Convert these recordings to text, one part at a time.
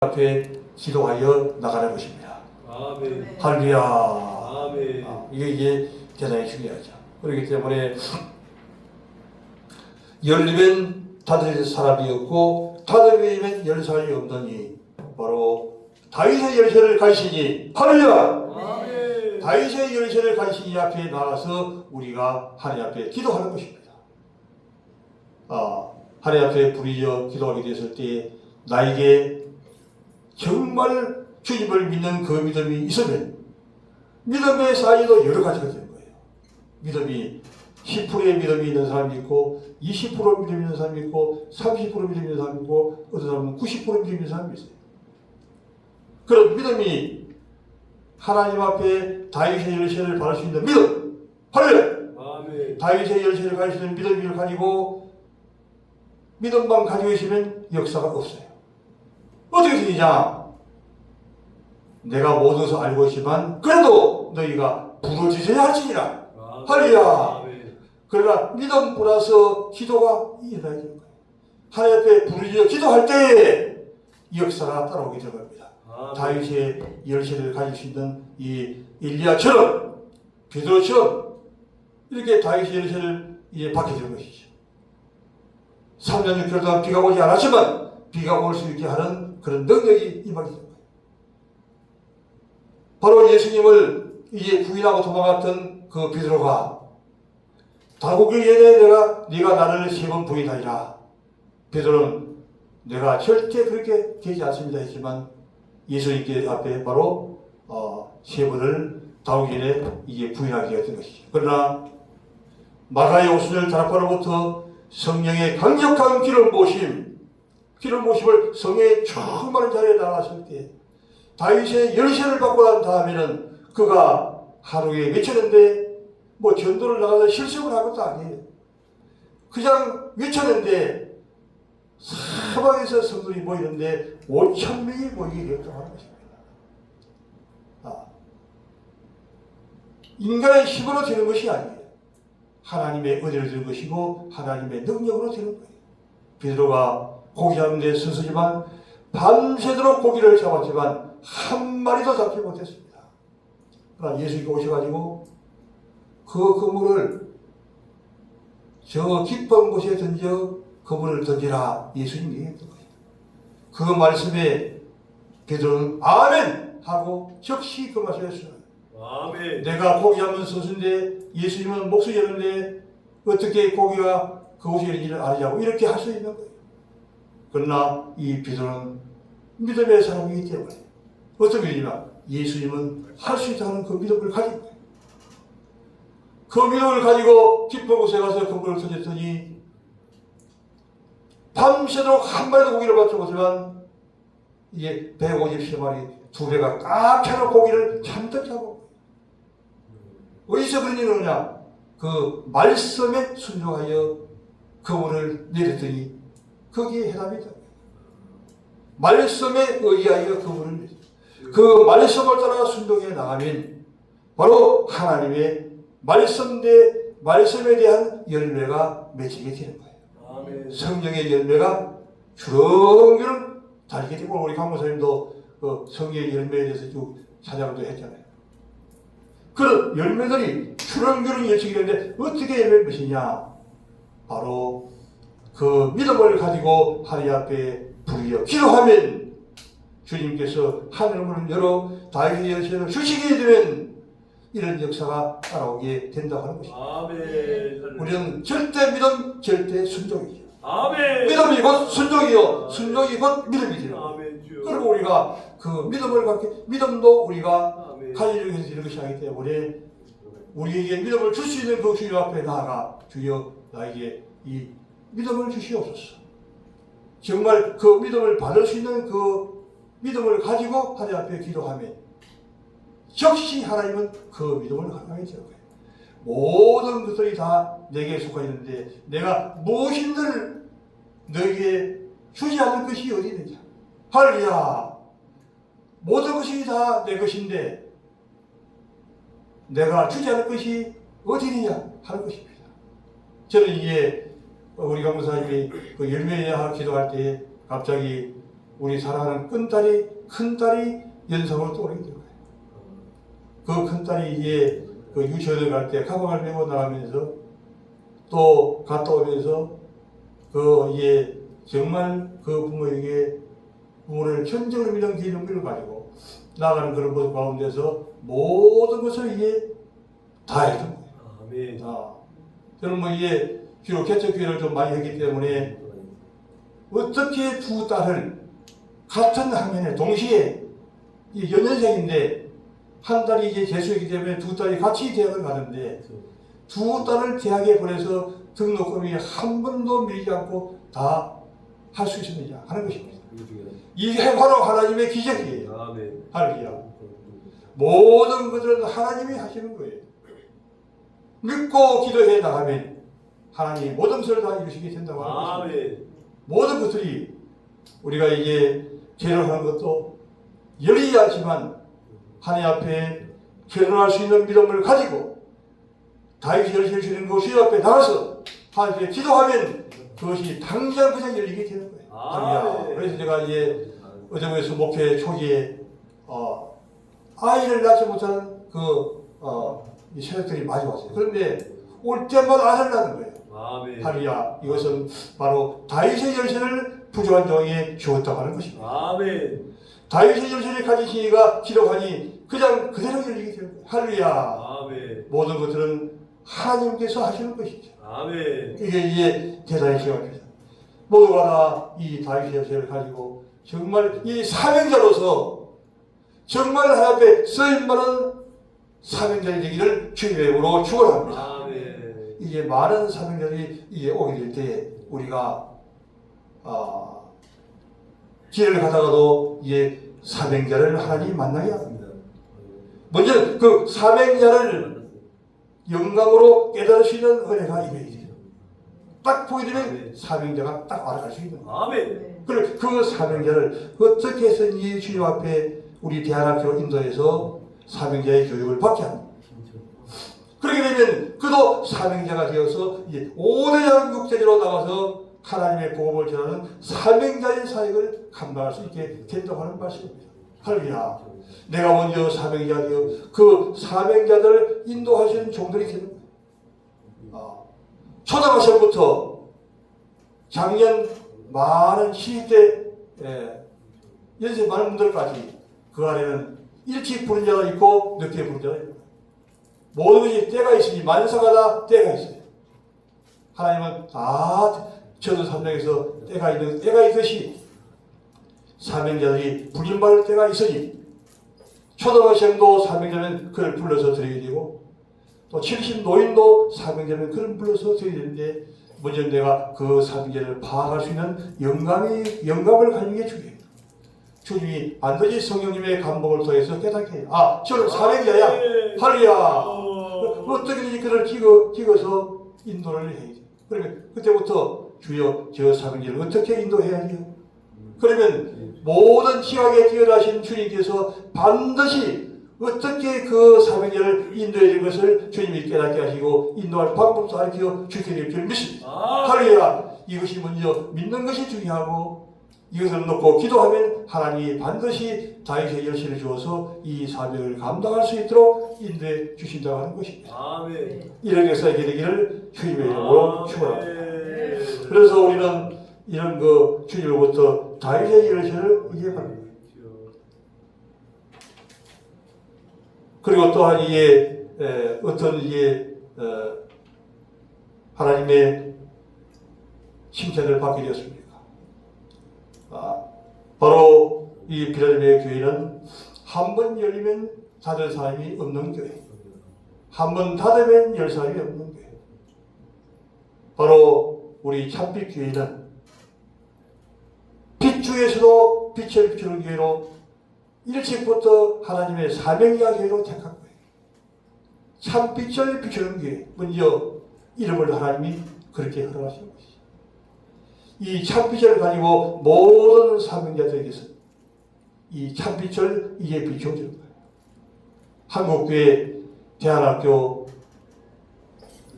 앞에 기도하여 나가는 것입니다. 아멘. 할렐루야. 아멘. 이게 대단히 중요하죠. 그렇기 때문에 열리면 닫을 사람이 없고 닫으면 열 사람이 없느니 바로 다윗의 열쇠를 가지시니 할렐루야. 아멘. 다윗의 열쇠를 가지시니 앞에 나가서 우리가 하나님 앞에 기도하는 것입니다. 하나님 앞에 부르짖어 기도하게 되었을 때 나에게 정말 주님을 믿는 그 믿음이 있으면 믿음의 사이도 여러 가지가 되는 거예요. 믿음이 10%의 믿음이 있는 사람이 있고 20% 믿음이 있는 사람이 있고 30% 믿음이 있는 사람이 있고 어떤 사람은 90% 믿음이 있는 사람이 있어요. 그런 믿음이 하나님 앞에 다윗의 열쇠를 받을 수 있는 믿음. 할렐루야. 아멘. 다윗의 열쇠를 가질 수 있는 믿음을 가지고 믿음만 가지고 있으면 역사가 없어요. 어떻게 되느냐? 내가 모든 것을 알고 있지만 그래도 너희가 부르짖어야 할지니라. 할렐루야. 그러나 믿음 플러스 기도가 일어나야 되는 거예요. 하나님 앞에 부르짖어 기도할 때 역사가 따라오게 될 겁니다. 다윗의 열쇠를 가질 수 있는 이 엘리야처럼 베드로처럼 이렇게 다윗의 열쇠를 이제 받게 될 것이죠. 3년 6개월 동안 비가 오지 않았지만 비가 올 수 있게 하는 그런 능력이 임하게 됩니다. 바로 예수님을 이제 부인하고 도망갔던 그 베드로가 다고기 전에 네가 나를 3번 부인하리라. 베드로는 내가 절대 그렇게 되지 않습니다 했지만 예수님께 앞에 바로 3번을 다고기 전에 이제 부인하게 되었던 것이죠. 그러나 마가의 오순절 다락방으로부터 성령의 강력한 기름 부으심을 성령의 충만한 자리에 나갔을 때 다윗의 열쇠를 받고 난 다음에는 그가 하루에 외쳤는데 뭐 전도를 나가서 실습을 한 것도 아니에요. 그냥 외쳤는데 사방에서 성도들이 모이는데 5,000명이 모이게 결정하는 것입니다. 인간의 힘으로 되는 것이 아니에요. 하나님의 은혜로 되는 것이고 하나님의 능력으로 되는 거예요. 베드로가 고기 잡는 데 선수지만 밤새도록 고기를 잡았지만 한 마리도 잡지 못했습니다. 그러나 예수님이 오셔가지고 그 그물을 저 깊은 곳에 던져 그물을 던지라 예수님이 얘기했던 거예요. 그 말씀에 베드로는 아멘 하고 즉시 그 말씀을 했어요. 아멘. 내가 고기 잡는 선수인데 예수님은 목숨이 있는데 어떻게 고기가 그곳에 있는지를 아느냐고 이렇게 할 수 있는 거예요. 그러나 이 베드로는 믿음의 사람이기 때문에 어떤 믿음이냐? 예수님은 할 수 있다는 그 믿음을 가진 거예요. 그 믿음을 가지고 깊은 곳에 가서 그물을 던졌더니 밤새도록 한 마리도 고기를 받지 못하지만 이게 150마리 2배가 꽉 차는 고기를 잔뜩 잡고 어디서 그런 일이 오느냐? 그 말씀에 순종하여 그물을 내렸더니 거기에 해답이 있다. 말씀에 의하여 그물을 내렸다. 그 말씀을 따라 순종해 나가면 바로 하나님의 말씀에 대한 열매가 맺히게 되는 거예요. 아멘. 성령의 열매가 주렁주렁 달게 되고 우리 강목사님도 그 성령의 열매에 대해서 쭉 찬양도 했잖아요. 그런 열매들이 주렁주렁 열치게 되는데 어떻게 열매를 맺으냐? 바로 그 믿음을 가지고 하나님 앞에 부르짖어 기도하면 주님께서 하늘문을 열어 다윗의 열쇠를 주시게 되면 이런 역사가 따라오게 된다고 하는 것입니다. 아멘. 우리는 절대 믿음, 절대 순종이죠. 아멘. 믿음이 곧 순종이요. 순종이 곧 믿음이죠. 아멘. 주여. 그리고 우리가 그 믿음을 갖게, 믿음도 우리가 아멘. 가지려고 해서 이런 것이 아니기 때문에 우리에게 믿음을 줄 수 있는 그 주님 앞에 나아가 주여 나에게 이 믿음을 주시옵소서. 정말 그 믿음을 받을 수 있는 그 믿음을 가지고 하나님 앞에 기도하면 즉시 하나님은 그 믿음을 허락하게 되는 거예요. 모든 것들이 다 내게 속하 있는데 내가 무엇인들 너에게 주지 않을 것이 어디 있느냐? 할렐루야. 모든 것이 다 내 것인데 내가 주지 않을 것이 어디 있느냐 하는 것입니다. 저는 이게 우리 강목사님이 그 열매야 기도할 때 갑자기 우리 사랑하는 큰딸이 연상으로 떠오르게 된 거예요. 그 큰딸이 이제 그 유치원을 갈 때 가방을 메고 나가면서 또 갔다 오면서 그 이제 정말 그 부모를 천정을 믿는 기념비를 가지고 나가는 그런 모습 가운데서 모든 것을 이제 다 했던 거예요. 아멘. 저는 뭐 이제 주로 개척교회를 좀 많이 했기 때문에 어떻게 두 딸을 같은 학년에 동시에 연년생인데 한 딸이 이제 재수이기 때문에 두 딸이 같이 대학을 가는데 두 딸을 대학에 보내서 등록금이 한 번도 밀리지 않고 다 할 수 있느냐 하는 것입니다. 이게 바로 하나님의 기적이에요. 아멘. 할렐루야. 모든 것들은 하나님이 하시는 거예요. 믿고 기도해 나가면 하나님이 모든 것을 다 이루시게 된다고 하는 것입니다. 아멘. 모든 것들이 우리가 이제 결혼하는 것도 열리하지만 하나님 앞에 결혼할 수 있는 믿음을 가지고 다윗이 열심히 주는 그 주님 앞에 나가서 하나님 앞에 기도하면 그것이 당장 그냥 열리게 되는 거예요. 할렐루야. 그래서 제가 이제 어정에서 목회 초기에 아이를 낳지 못하는 이 세력들이 많이 왔어요. 그런데 올 때마다 아들을 낳는 거예요. 아멘. 할렐루야. 이것은 바로 다윗의 열쇠를 부족한 종에게 주었다고 하는 것입니다. 아멘. 다윗의 열쇠를 가진 시가 기록하니 그냥 그대로 열리게 되는 거예요. 할렐루야. 아멘. 모든 것들은 하나님께서 하시는 것이죠. 아멘. 이게 이제 대단히 중요합니다. 모두가 다 이 다윗의 열쇠를 가지고 정말 이 사명자로서 정말 하나님 앞에 쓰임받은 사명자이 되기를 주님의 이름으로 축원합니다. 아멘. 이제 많은 사명자들이 이제 오게 될 때 우리가 길을 가다가도 이제 사명자를 하나님이 만나게 합니다. 먼저 그 사명자를 영감으로 깨달을 수 있는 은혜가 임해야 돼요. 딱 보게 되면 사명자가 딱 알아갈 수 있는 거예요. 아멘. 그래 그 사명자를 어떻게 해서든지 주님 앞에 우리 대안학교로 인도해서 사명자의 교육을 받게 합니다. 그렇게 되면 그도 사명자가 되어서 이제 오대양 육대지로 나가서 하나님의 복음을 전하는 사명자의 사역을 감당할 수 있게 된다고 하는 말씀입니다. 할렐루야. 내가 먼저 사명자가 되어 그 사명자들을 인도하시는 종들이 되는 거예요. 초등학생부터 작년 많은 시대 연세 많은 분들까지 그 안에는 일찍 부른 자가 있고 늦게 부른 자가 있고 모든 것이 때가 있으니 만사가 다 때가 있어요. 하나님은 다 저도 삼명에서 때가 있듯이 사명자들이 불림받을 때가 있으니 초등학생도 사명자면 그를 불러서 드리게 되고 또 70 노인도 사명자면 그를 불러서 드리게 되는데 먼저 내가 그 사명자를 파악할 수 있는 영감을 가지는 게 중요해요. 주님이 반드시 성령님의 감동을 통해서 깨닫게 해요. 저는 사명자야. 할렐루야. 어떻게든지 그를 찍어서 인도를 해야 돼요. 그러면 그때부터 주여 저 사명자를 어떻게 인도해야 돼요? 그러면 모든 지각에 뛰어나신 주님께서 반드시 어떻게 그 사명자를 인도해야 될 것을 주님이 깨닫게 하시고 인도할 방법도 가르쳐 주게 될 줄 믿습니다. 할렐루야. 이것이 먼저 믿는 것이 중요하고 이것을 놓고 기도하면 하나님이 반드시 다윗의 열쇠를 주어서 이 사명을 감당할 수 있도록 인도해 주신다고 하는 것입니다. 아멘. 이런 역사가 되기를 주님의 이름으로 축원합니다. 그래서 우리는 이런 그 주님으로부터 다윗의 열쇠를 이해합니다. 그리고 또한 이게 어떤 이게 하나님의 칭찬을 받게 되었습니다. 바로 이 빌라델비아 교회는 한 번 열리면 닫을 사람이 없는 교회, 한 번 닫으면 열 사람이 없는 교회. 바로 우리 참빛 교회는 빛 중에서도 빛을 비추는 교회로 일찍부터 하나님의 사명자 교회로 택한 거예요. 참빛을 비추는 교회. 먼저 이름을 하나님이 그렇게 허락하신 것이죠. 이 참빛을 가지고 모든 사명자들에게서 이 참빛을 이제 비춰주는 거예요. 한국교회, 대한학교,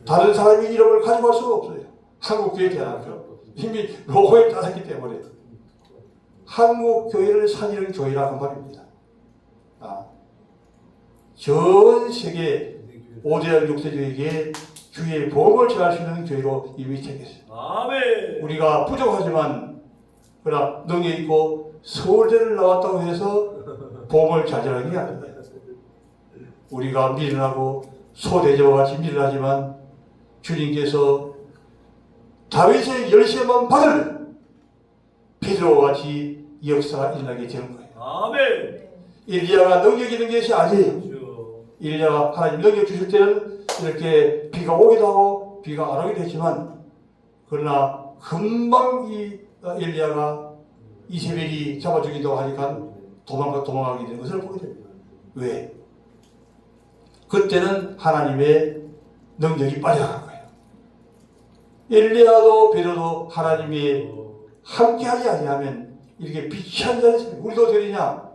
다른 사람이 이름을 가지고 갈 수가 없어요. 한국교회, 대한학교. 이미 로고에 따랐기 때문에 한국 교회를 살리는 교회라고 말입니다. 전 세계 5대 6대 교회에게 주의 복음을 전할 수 있는 교회로 이미 생겼어요. 아멘. 우리가 부족하지만 그러나 능력 있고 서울대를 나왔다고 해서 복음을 잘 전하는 게 아닙니다. 우리가 미련하고 소대저와 같이 미련하지만 주님께서 다윗의 열쇠만 받을 베드로와 같이 역사가 일어나게 되는 거예요. 아멘. 일리야가 능력 있는 것이 아니에요. 주여. 일리야가 하나님 능력 주실 때는 이렇게 비가 오기도 하고 비가 안 오기도 했지만 그러나 금방 이 일리야가 이세벨이 잡아 죽인다고 하니까 도망가게 되는 것을 보게 됩니다. 왜? 그때는 하나님의 능력이 빠져나간 거예요. 엘리야도 베드로도 하나님이 함께하지 아니하면 이렇게 빛이 한 자리 있습니다. 우리도 되느냐?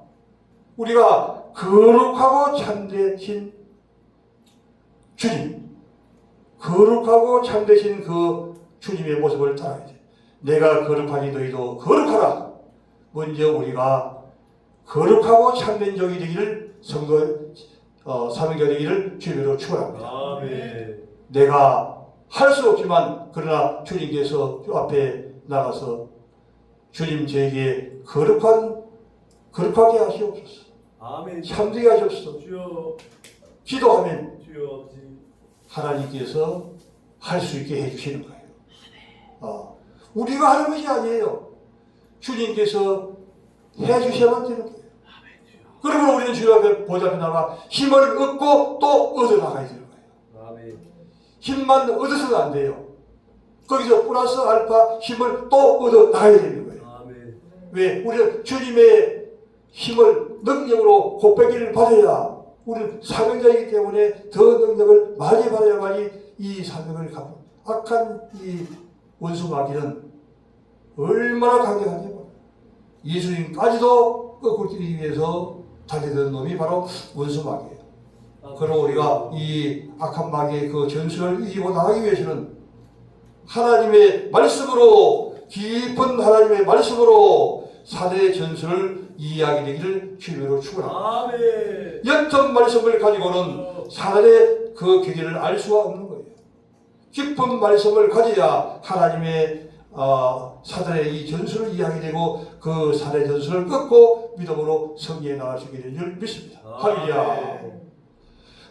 우리가 거룩하고 참되신 주님, 거룩하고 참되신 그 주님의 모습을 따라야 돼. 내가 거룩하니 너희도 거룩하라. 먼저 우리가 거룩하고 참된 종이 되기를 성도 사명자 되기를 주님으로 축원합니다. 아멘. 내가 할 수 없지만 그러나 주님께서 주 앞에 나가서 주님 저에게 거룩하게 하시옵소서. 아멘. 참되게 하시옵소서. 주여. 기도하면 주여 아버지. 하나님께서 할 수 있게 해주시는 거예요. 우리가 하는 것이 아니에요. 주님께서 해주셔야만 되는 거예요. 그러면 우리는 주님 앞에 보좌 앞에 나가 힘을 얻고 또 얻어나가야 되는 거예요. 아멘. 힘만 얻어서는 안 돼요. 거기서 플러스 알파 힘을 또 얻어나가야 되는 거예요. 아멘. 왜? 우리는 주님의 힘을 능력으로 곱빼기를 받아야 우리는 사명자이기 때문에 더 능력을 많이 받아야만이 이 사명을 갚고 악한 이 원수 마귀는 얼마나 강력한지 예수님까지도 거꾸로 뛰기 위해서 달려드는 놈이 바로 원수 마귀예요. 그럼 우리가 이 악한 마귀의 그 전술을 이기고 나가기 위해서는 하나님의 말씀으로 깊은 하나님의 말씀으로 사대의 전술을 이해하게 되기를 주님으로 축원합니다. 아멘. 옅은 말씀을 가지고는 사단의 그 계기를 알 수가 없는 거예요. 깊은 말씀을 가져야 하나님의 사단의 이 전술을 이해하게 되고 그 사단의 전술을 끊고 믿음으로 승리해 나갈 수 있게 되는 줄 믿습니다. 할렐루야.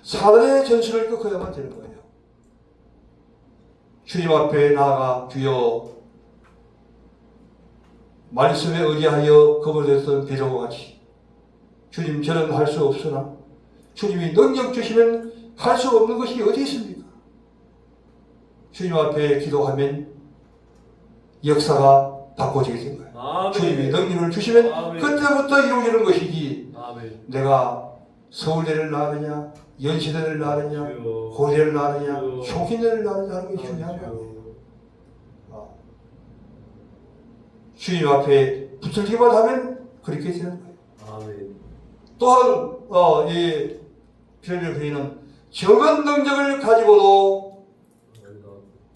사단의 전술을 끊어야만 되는 거예요. 주님 앞에 나아가 주여 말씀에 의지하여 거부됐던 베드로와 같이 주님 저는 할 수 없으나 주님이 능력 주시면 할 수 없는 것이 어디 있습니까? 주님 앞에 기도하면 역사가 바꿔지게 된 거예요. 아멘. 주님이 능력을 주시면 아멘. 그때부터 이루어지는 것이지 아멘. 내가 서울대를 나느냐 연시대를 나느냐 주여. 고대를 나느냐 주여. 총신대를 나느냐 하는 것이 중요한 거예요. 주님 앞에 붙들기만 하면 그렇게 되는 거예요. 아멘. 또한 이 필리핀 교회는 적은 능력을 가지고도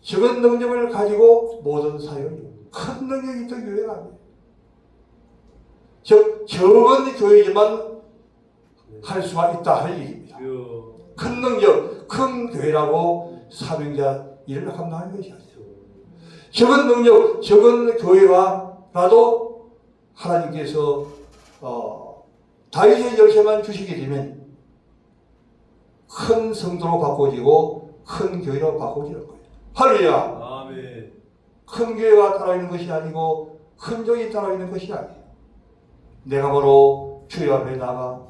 적은 능력을 가지고 모든 사역을 큰 능력이 있던 교회가 아니에요. 즉 적은 교회지만 할 수가 있다 하는 얘기입니다. 주여. 큰 능력, 큰 교회라고 사명자 일을 감당하는 것이 아니에요. 적은 능력, 적은 교회가라도 하나님께서 다윗의 열쇠만 주시게 되면 큰 성도로 바꿔지고 큰 교회로 바꿔지는 거예요. 할렐루야. 아멘. 큰 교회가 따라있는 것이 아니고 큰 종이 따라있는 것이 아니에요. 내가 바로 주여 앞에 나가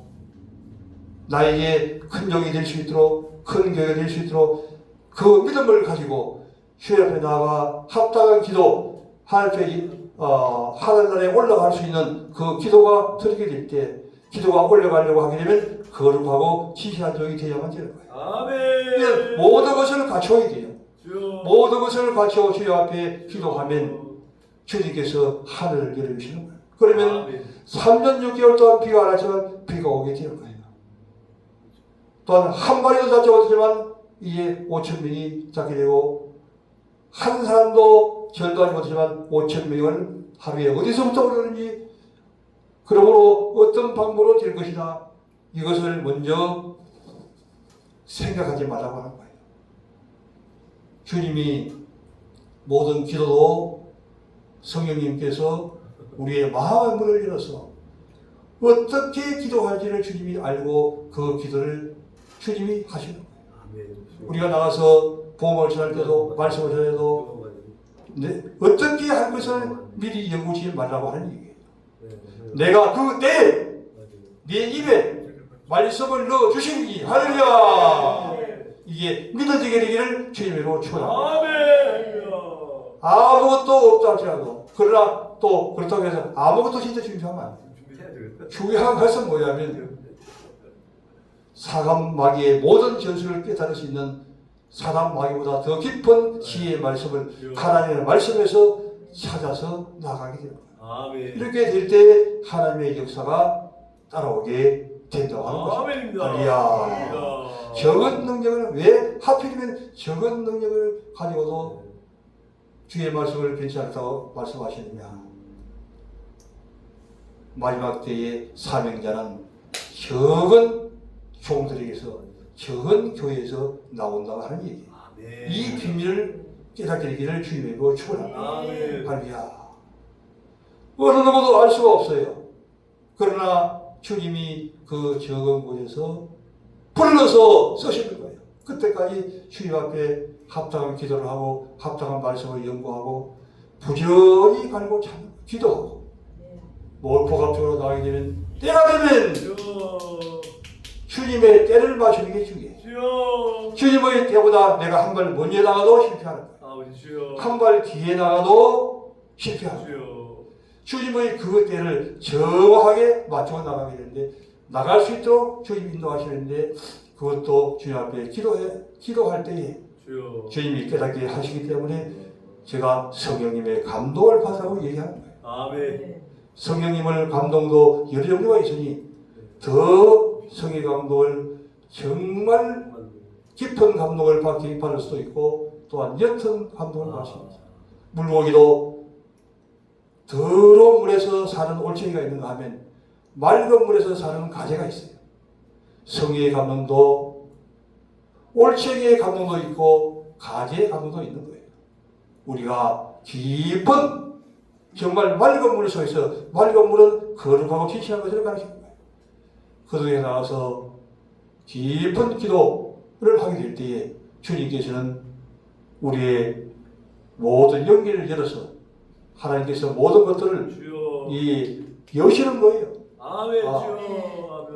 나에게 큰 종이 될 수 있도록 큰 교회가 될 수 있도록 그 믿음을 가지고 주여 앞에 나가 합당한 기도 하늘나라에 올라갈 수 있는 그 기도가 들게 될 때 기도가 올라가려고 하게 되면 거룩하고 지시한 종이 되어야만 되는 거예요. 아멘. 모든 것을 갖춰야 돼요. 주여. 모든 것을 갖춰 주여 앞에 기도하면 주님께서 하늘을 열어주시는 거예요. 그러면 아멘. 3년 6개월 동안 비가 안 왔지만 비가 오게 되는 거예요. 또한 한 마리도 잡지 못했지만 이제 5천 명이 잡게 되고 한 사람도 절도하지 못했지만 5천 명을 하루에 어디서부터 오르는지 그러므로 어떤 방법으로 될 것이다. 이것을 먼저 생각하지 말라고 하는 거예요. 주님이 모든 기도도 성령님께서 우리의 마음의 문을 열어서 어떻게 기도할지를 주님이 알고 그 기도를 주님이 하시는 거예요. 아멘. 우리가 나가서 보험을 전할 때도 말씀을 전할 때도 어떻게 할 것을 미리 연구하지 말라고 하는 얘기예요. 내가 그 때에 네 입에 말씀을 넣어 주시니 할렐루야. 이게 믿어지게 되기를 주님으로 축원합니다. 아멘. 아무것도 없다 할지라도 그러나 또 그렇다고 해서 아무것도 진짜 중요하면 안 돼요. 중요한 것은 뭐냐면 사단 마귀의 모든 전술을 깨달을 수 있는 사단 마귀보다 더 깊은 지혜의 말씀을 하나님의 말씀에서 찾아서 나가게 되는 거예요. 아멘. 이렇게 될 때 하나님의 역사가 따라오게 된다고 하는 것입니다. 아멘입니다. 할렐루야. 적은 능력을 왜 하필이면 적은 능력을 가지고도 주의 말씀을 괜찮다고 말씀하시느냐. 마지막 때의 사명자는 적은 종들에게서 적은 교회에서 나온다고 하는 얘기예요. 아멘. 이 비밀을 깨닫게 되기를 주님으로 축원합니다. 아멘. 할렐루야. 어느 누구도 알 수가 없어요. 그러나 주님이 그 적은 곳에서 불러서 쓰시는 거예요. 그때까지 주님 앞에 합당한 기도를 하고 합당한 말씀을 연구하고 부지런히 갈고 참 기도하고 복합적으로 나가게 되면 때가 되면 주님의 때를 맞추는 게 중요해요. 주님의 때보다 내가 한 발 먼저 나가도 실패하는 거예요. 한 발 뒤에 나가도 실패하는 거예요. 주님의 그 때를 정확하게 맞춰 나가게 되는데 나갈 수 있도록 주님 인도하시는데 그것도 주님 앞에 기도할 때에 주님이 깨닫게 하시기 때문에 제가 성령님의 감동을 받으라고 얘기하는 거예요. 아멘. 성령님을 감동도 여러 종류가 있으니 더 성의 감동을 정말 깊은 감동을 받을 수도 있고 또한 옅은 감동을 받을 수 있습니다. 물고기도 더러운 물에서 사는 올챙이가 있는가 하면 맑은 물에서 사는 가재가 있어요. 성의의 감동도 올챙이의 감동도 있고 가재의 감동도 있는 거예요. 우리가 깊은 정말 맑은 물 속에서 맑은 물은 거룩하고 진실한 것을 가르치는 거예요. 그 속에 나가서 깊은 기도를 하게 될 때에 주님께서는 우리의 모든 용기를 열어서 하나님께서 모든 것들을 여시는 거예요. 아멘.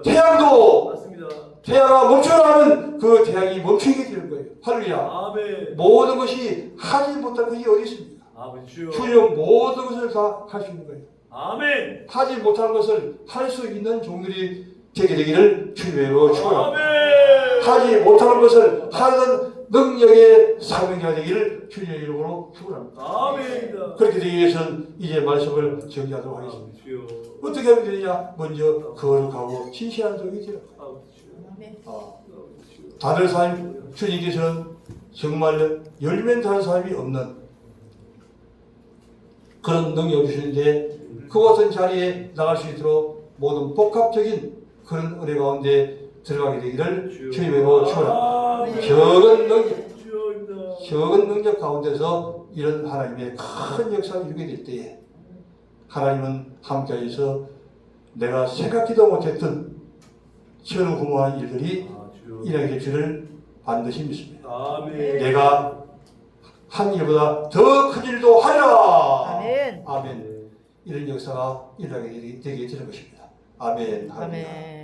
태양도 맞습니다. 태양아 멈추라면 그 태양이 멈추게 되는 거예요. 할렐루야. 아멘. 모든 것이 하지 못할 것이 어디 있습니까? 아멘. 주여. 주님 모든 것을 다 할 수 있는 거예요. 아멘. 하지 못한 것을 할 수 있는 종들이 되게 되기를 주님으로 축원합니다. 아멘. 하지 못하는 것을 하는 능력의 사명자가 되기를 주님의 이름으로 축원합니다. 아멘입니다. 그렇게 되기 위해서는 이제 말씀을 정리하도록 하겠습니다. 주여. 어떻게 하면 되느냐? 먼저 거룩하고 진실한 종이 되라. 다른 사람 주님께서는 정말 열면 다른 사람이 없는 그런 능력을 주시는데 그 같은 자리에 나갈 수 있도록 모든 복합적인 그런 은혜 가운데 들어가게 되기를 주님으로 축원합니다. 적은 능력 가운데서 이런 하나님의 큰 역사를 이루게 될 때에 하나님은 함께하셔서 내가 생각지도 못했던 전후무한 일들이 일어나게 될 줄을 반드시 믿습니다. 아멘. 내가 한 일보다 더 큰 일도 하리라. 아멘. 아멘. 이런 역사가 일어나게 되게 될 것입니다. 아멘. 아멘.